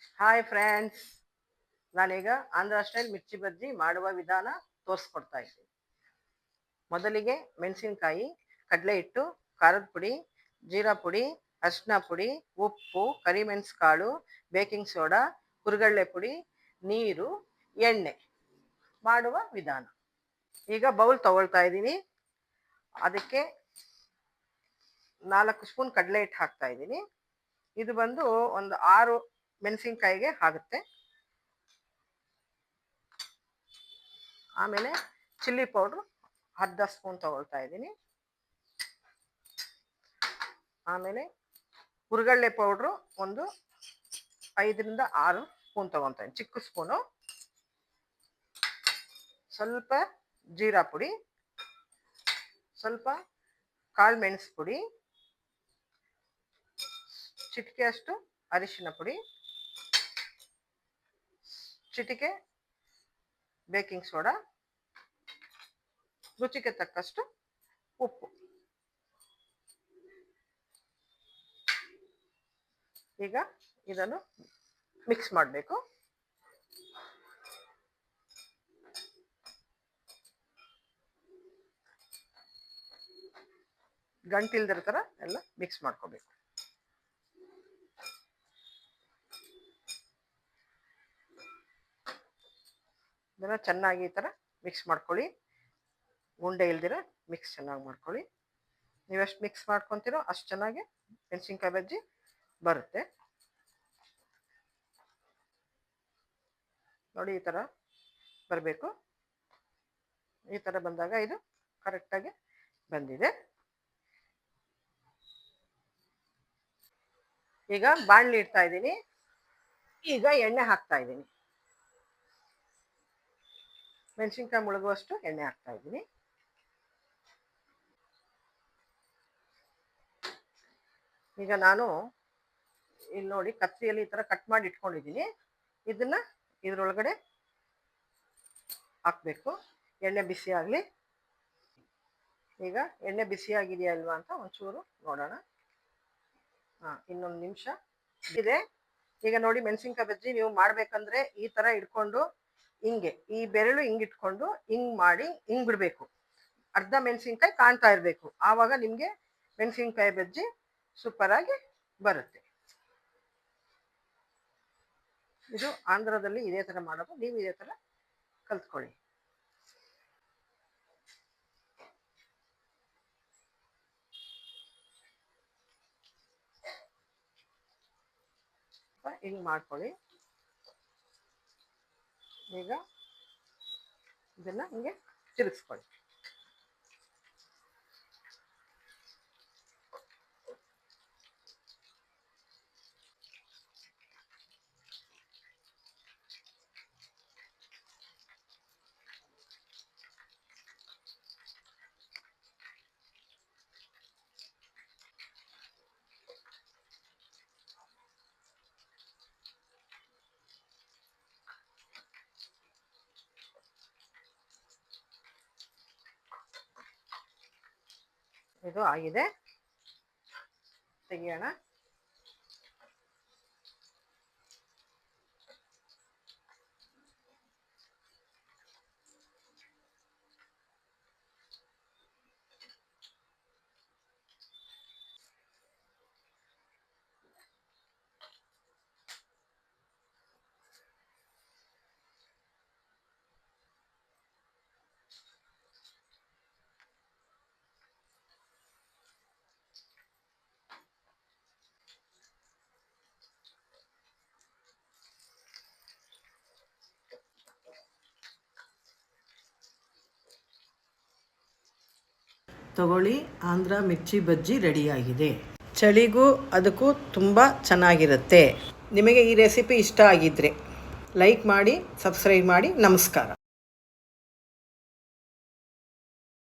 Hi friends, ನಾನೀಗ Andhra style mirchi bajji ಮಾಡುವ ವಿಧಾನ ತೋರಿಸ್ಕೊಡ್ತಾ ಇದ್ದೀನಿ. ಮೊದಲಿಗೆ ಮೆಣಸಿನ್ಕಾಯಿ, ಕಡಲೆ ಹಿಟ್ಟು, ಖಾರದ ಪುಡಿ, ಜೀರಾ ಪುಡಿ, ಅರಿಶಿನ ಪುಡಿ, ಉಪ್ಪು, ಕರಿಮೆಣಸು ಕಾಳು, ಬೇಕಿಂಗ್ ಸೋಡಾ, ಹುರ್ಗಡ್ಲೆ ಪುಡಿ, ನೀರು, ಎಣ್ಣೆ ಮಾಡುವ ವಿಧಾನ. ಈಗ ಬೌಲ್ ತಗೊಳ್ತಾ ಇದ್ದೀನಿ. ಅದಕ್ಕೆ 4 ಸ್ಪೂನ್ ಕಡಲೆ ಹಿಟ್ಟು ಹಾಕ್ತಾ ಇದ್ದೀನಿ. ಇದು ಬಂದು ಒಂದು 6 ಮೆಣಸಿನ್ಕಾಯಿಗೆ ಆಗುತ್ತೆ. ಆಮೇಲೆ ಚಿಲ್ಲಿ ಪೌಡ್ರು ಅರ್ಧ ಸ್ಪೂನ್ ತಗೊಳ್ತಾ ಇದ್ದೀನಿ. ಆಮೇಲೆ ಹುರ್ಗಡ್ಲೆ ಪೌಡ್ರು ಒಂದು 5ರಿಂದ 6 ಸ್ಪೂನ್ ತಗೊತಾ ಇದ್ದೀನಿ, ಚಿಕ್ಕ ಸ್ಪೂನು. ಸ್ವಲ್ಪ ಜೀರಾ ಪುಡಿ, ಸ್ವಲ್ಪ ಕಾಳು ಮೆಣಸು ಪುಡಿ, ಚಿಟಿಕೆಯಷ್ಟು ಅರಿಶಿನ ಪುಡಿ, ಚಿಟಿಕೆ ಬೇಕಿಂಗ್ ಸೋಡಾ, ರುಚಿಗೆ ತಕ್ಕಷ್ಟು ಉಪ್ಪು. ಈಗ ಇದನ್ನು ಮಿಕ್ಸ್ ಮಾಡಬೇಕು. ಗಂಟಿಲ್ದಿರೋ ಥರ ಎಲ್ಲ ಮಿಕ್ಸ್ ಮಾಡ್ಕೋಬೇಕು. ಇದನ್ನು ಚೆನ್ನಾಗಿ ಈ ಥರ ಮಿಕ್ಸ್ ಮಾಡ್ಕೊಳ್ಳಿ. ಉಂಡೆ ಇಲ್ದಿರ ಮಿಕ್ಸ್ ಚೆನ್ನಾಗಿ ಮಾಡ್ಕೊಳ್ಳಿ. ನೀವೆಷ್ಟು ಮಿಕ್ಸ್ ಮಾಡ್ಕೊತೀರೋ ಅಷ್ಟು ಚೆನ್ನಾಗಿ ಮೆಣಸಿನ್ಕಾಯಿ ಬಜ್ಜಿ ಬರುತ್ತೆ. ನೋಡಿ, ಈ ಥರ ಬರಬೇಕು. ಈ ಥರ ಬಂದಾಗ ಇದು ಕರೆಕ್ಟಾಗಿ ಬಂದಿದೆ. ಈಗ ಬಾಣಲಿ ಇಡ್ತಾ ಇದ್ದೀನಿ. ಈಗ ಎಣ್ಣೆ ಹಾಕ್ತಾ ಇದ್ದೀನಿ. ಮೆಣಸಿನ್ಕಾಯಿ ಮುಳುಗುವಷ್ಟು ಎಣ್ಣೆ ಹಾಕ್ತಾ ಇದ್ದೀನಿ. ಈಗ ನಾನು ಇಲ್ಲಿ ನೋಡಿ ಕತ್ತಿಯಲ್ಲಿ ಈ ಥರ ಕಟ್ ಮಾಡಿ ಇಟ್ಕೊಂಡಿದ್ದೀನಿ. ಇದನ್ನ ಇದ್ರೊಳಗಡೆ ಹಾಕಬೇಕು. ಎಣ್ಣೆ ಬಿಸಿ ಆಗಲಿ. ಈಗ ಎಣ್ಣೆ ಬಿಸಿ ಆಗಿದೆಯಾ ಅಲ್ವಾ ಅಂತ ಒಂಚೂರು ನೋಡೋಣ. ಇನ್ನೊಂದು ನಿಮಿಷ ಇದೆ. ಈಗ ನೋಡಿ, ಮೆಣಸಿನ್ಕಾಯಿ ಬಜ್ಜಿ ನೀವು ಮಾಡಬೇಕಂದ್ರೆ ಈ ಥರ ಇಟ್ಕೊಂಡು ಹಿಂಗೆ ಈ ಬೆರಳು ಹಿಂಗೆ ಇಟ್ಕೊಂಡು ಹಿಂಗೆ ಮಾಡಿ ಹಿಂಗೆ ಬಿಡಬೇಕು. ಅರ್ಧ ಮೆಣಸಿನ್ಕಾಯಿ ಕಾಣ್ತಾ ಇರಬೇಕು. ಆವಾಗ ನಿಮಗೆ ಮೆಣಸಿನ್ಕಾಯಿ ಬಜ್ಜಿ ಸೂಪರಾಗಿ ಬರುತ್ತೆ. ಇದು ಆಂಧ್ರದಲ್ಲಿ ಇದೇ ಥರ ಮಾಡೋದು. ನೀವು ಇದೇ ಥರ ಕಲ್ತ್ಕೊಳ್ಳಿ. ಹಿಂಗೆ ಮಾಡ್ಕೊಳ್ಳಿ. ಈಗ ಇದನ್ನು ಹಿಂಗೆ ತಿರುಗಿಸ್ಕೊಳ್ಳಿ. ಇದು ಆಗಿದೆ, ತೆಗಿಯೋಣ. ತಗೊಳ್ಳಿ, ಆಂಧ್ರ ಮಿರ್ಚಿ ಬಜ್ಜಿ ರೆಡಿಯಾಗಿದೆ. ಚಳಿಗೂ ಅದಕ್ಕೂ ತುಂಬ ಚೆನ್ನಾಗಿರುತ್ತೆ. ನಿಮಗೆ ಈ ರೆಸಿಪಿ ಇಷ್ಟ ಆಗಿದ್ದರೆ ಲೈಕ್ ಮಾಡಿ, ಸಬ್ಸ್ಕ್ರೈಬ್ ಮಾಡಿ. ನಮಸ್ಕಾರ.